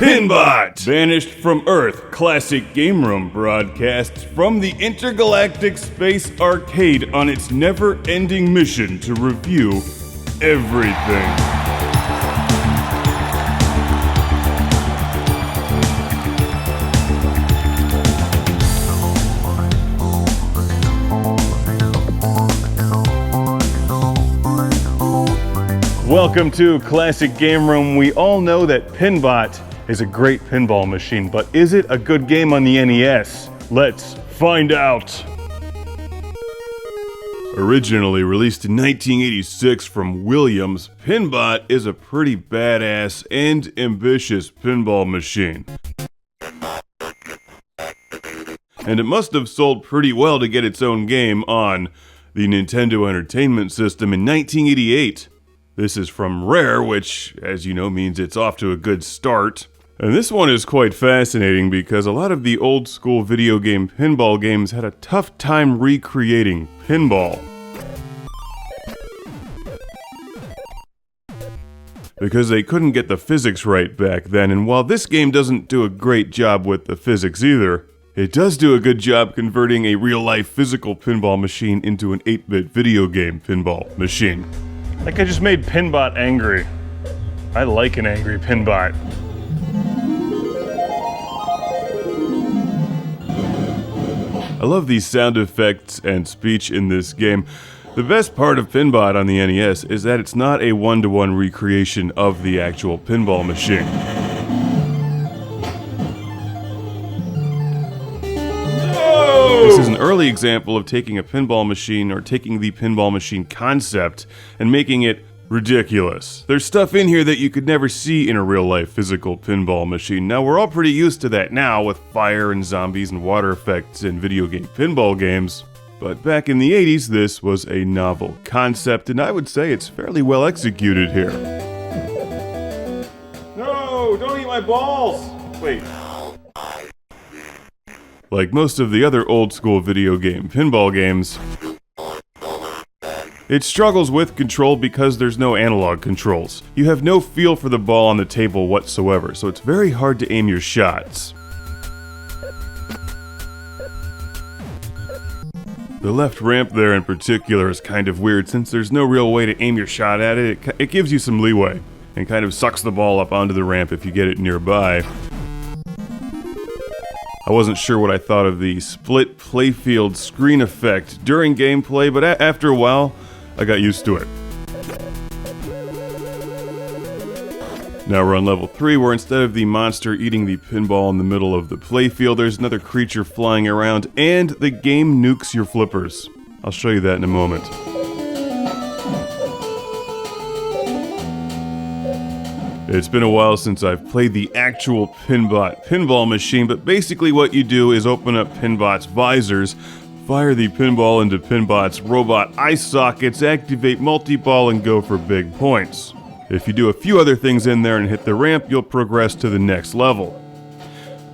Pinbot! Banished from Earth, classic game room broadcasts from the intergalactic space arcade on its never-ending mission to review everything. Welcome to Classic Game Room. We all know that Pinbot is a great pinball machine, but is it a good game on the NES? Let's find out. Originally released in 1986 from Williams, Pinbot is a pretty badass and ambitious pinball machine. And it must have sold pretty well to get its own game on the Nintendo Entertainment System in 1988. This is from Rare, which, as you know, means it's off to a good start. And this one is quite fascinating because a lot of the old school video game pinball games had a tough time recreating pinball. Because they couldn't get the physics right back then, and while this game doesn't do a great job with the physics either, it does do a good job converting a real-life physical pinball machine into an 8-bit video game pinball machine. Like I just made Pinbot angry. I like an angry Pinbot. I love these sound effects and speech in this game. The best part of Pinbot on the NES is that it's not a one-to-one recreation of the actual pinball machine. This is an early example of taking a pinball machine or taking the pinball machine concept and making it ridiculous. There's stuff in here that you could never see in a real-life physical pinball machine. Now, we're all pretty used to that now with fire and zombies and water effects in video game pinball games. But back in the 80s, this was a novel concept, and I would say it's fairly well executed here. No, don't eat my balls! Wait. Like most of the other old-school video game pinball games, it struggles with control because there's no analog controls. You have no feel for the ball on the table whatsoever, so it's very hard to aim your shots. The left ramp there in particular is kind of weird since there's no real way to aim your shot at it. It gives you some leeway and kind of sucks the ball up onto the ramp if you get it nearby. I wasn't sure what I thought of the split playfield screen effect during gameplay, but after a while, I got used to it. Now we're on level 3, where instead of the monster eating the pinball in the middle of the playfield, there's another creature flying around, and the game nukes your flippers. I'll show you that in a moment. It's been a while since I've played the actual Pinbot pinball machine, but basically what you do is open up Pinbot's visors, fire the pinball into Pinbot's robot eye sockets, activate multi-ball, and go for big points. If you do a few other things in there and hit the ramp, you'll progress to the next level.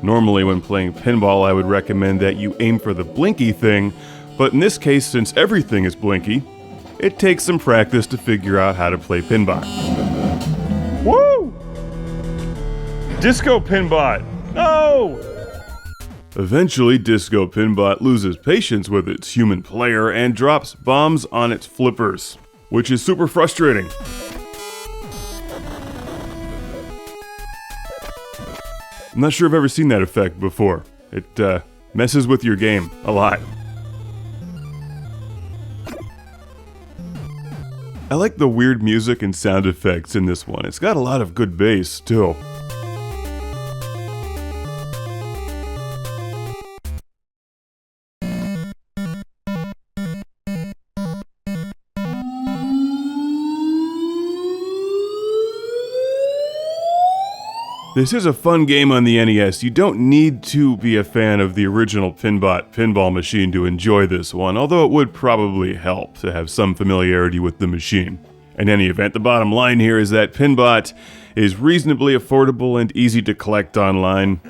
Normally when playing pinball, I would recommend that you aim for the blinky thing, but in this case, since everything is blinky, it takes some practice to figure out how to play Pinbot. Woo! Disco Pinbot! No! Eventually, Disco Pinbot loses patience with its human player and drops bombs on its flippers, which is super frustrating. I'm not sure I've ever seen that effect before. It messes with your game a lot. I like the weird music and sound effects in this one. It's got a lot of good bass, too. This is a fun game on the NES. You don't need to be a fan of the original Pinbot pinball machine to enjoy this one, although it would probably help to have some familiarity with the machine. In any event, the bottom line here is that Pinbot is reasonably affordable and easy to collect online.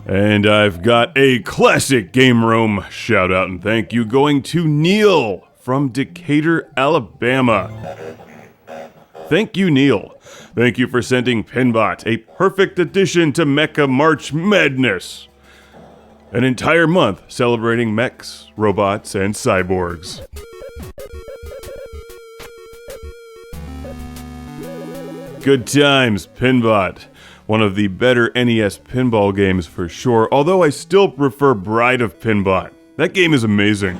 And I've got a classic game room shout out and thank you going to Neil from Decatur, Alabama. Thank you, Neil. Thank you for sending Pinbot, a perfect addition to Mecha March Madness. An entire month celebrating mechs, robots, and cyborgs. Good times, Pinbot. One of the better NES pinball games for sure, although I still prefer Bride of Pinbot. That game is amazing.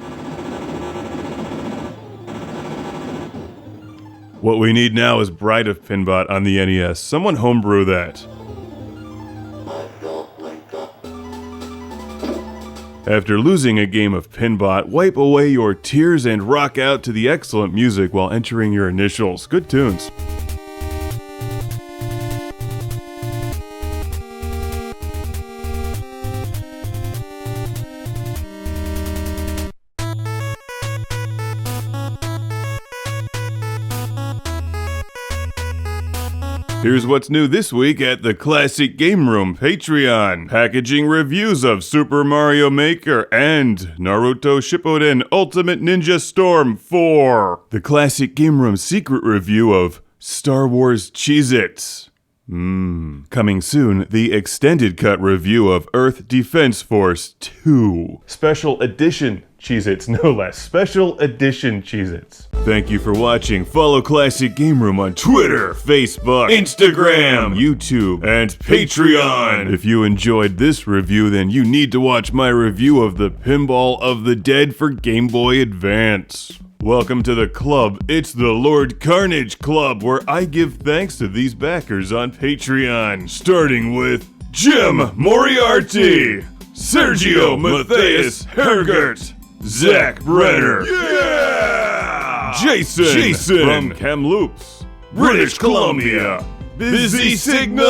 What we need now is Bride of Pinbot on the NES. Someone homebrew that. After losing a game of Pinbot, wipe away your tears and rock out to the excellent music while entering your initials. Good tunes. Here's what's new this week at the Classic Game Room Patreon. Packaging reviews of Super Mario Maker and Naruto Shippuden Ultimate Ninja Storm 4. The Classic Game Room secret review of Star Wars Cheez-Its. Coming soon, the extended cut review of Earth Defense Force 2. Special edition Cheez-Its, no less. Special edition Cheez-Its. Thank you for watching. Follow Classic Game Room on Twitter, Facebook, Instagram, YouTube, and Patreon. If you enjoyed this review, then you need to watch my review of the Pinball of the Dead for Game Boy Advance. Welcome to the club. It's the Lord Carnage Club, where I give thanks to these backers on Patreon. Starting with Jim Moriarty, Sergio Matthias Hergert, Zach Brenner, Jason from Kamloops, British Columbia, Busy Signal,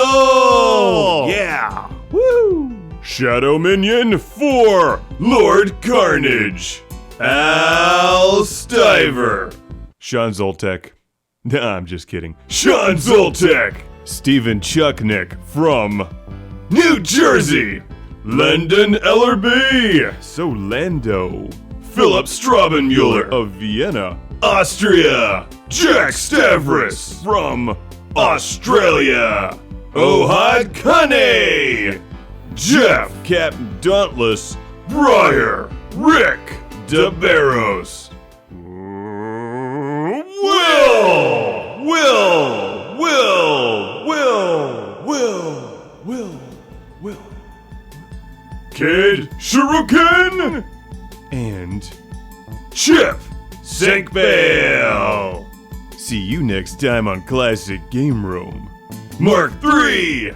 woo, Shadow Minion 4, Lord Carnage, Al Stiver, Sean Zoltek, nah, I'm just kidding, Sean Zoltek, Stephen Chucknick from New Jersey, Landon Ellerby, so Lando, Philip Straubenmuller of Vienna, Austria, Jack Stavros from Australia, Ohad Kane, Jeff Captain Dauntless, Briar, Rick DeBarros, Will, Kid Shuriken, and Chip Sinkbale. See you next time on Classic Game Room. Mark 3!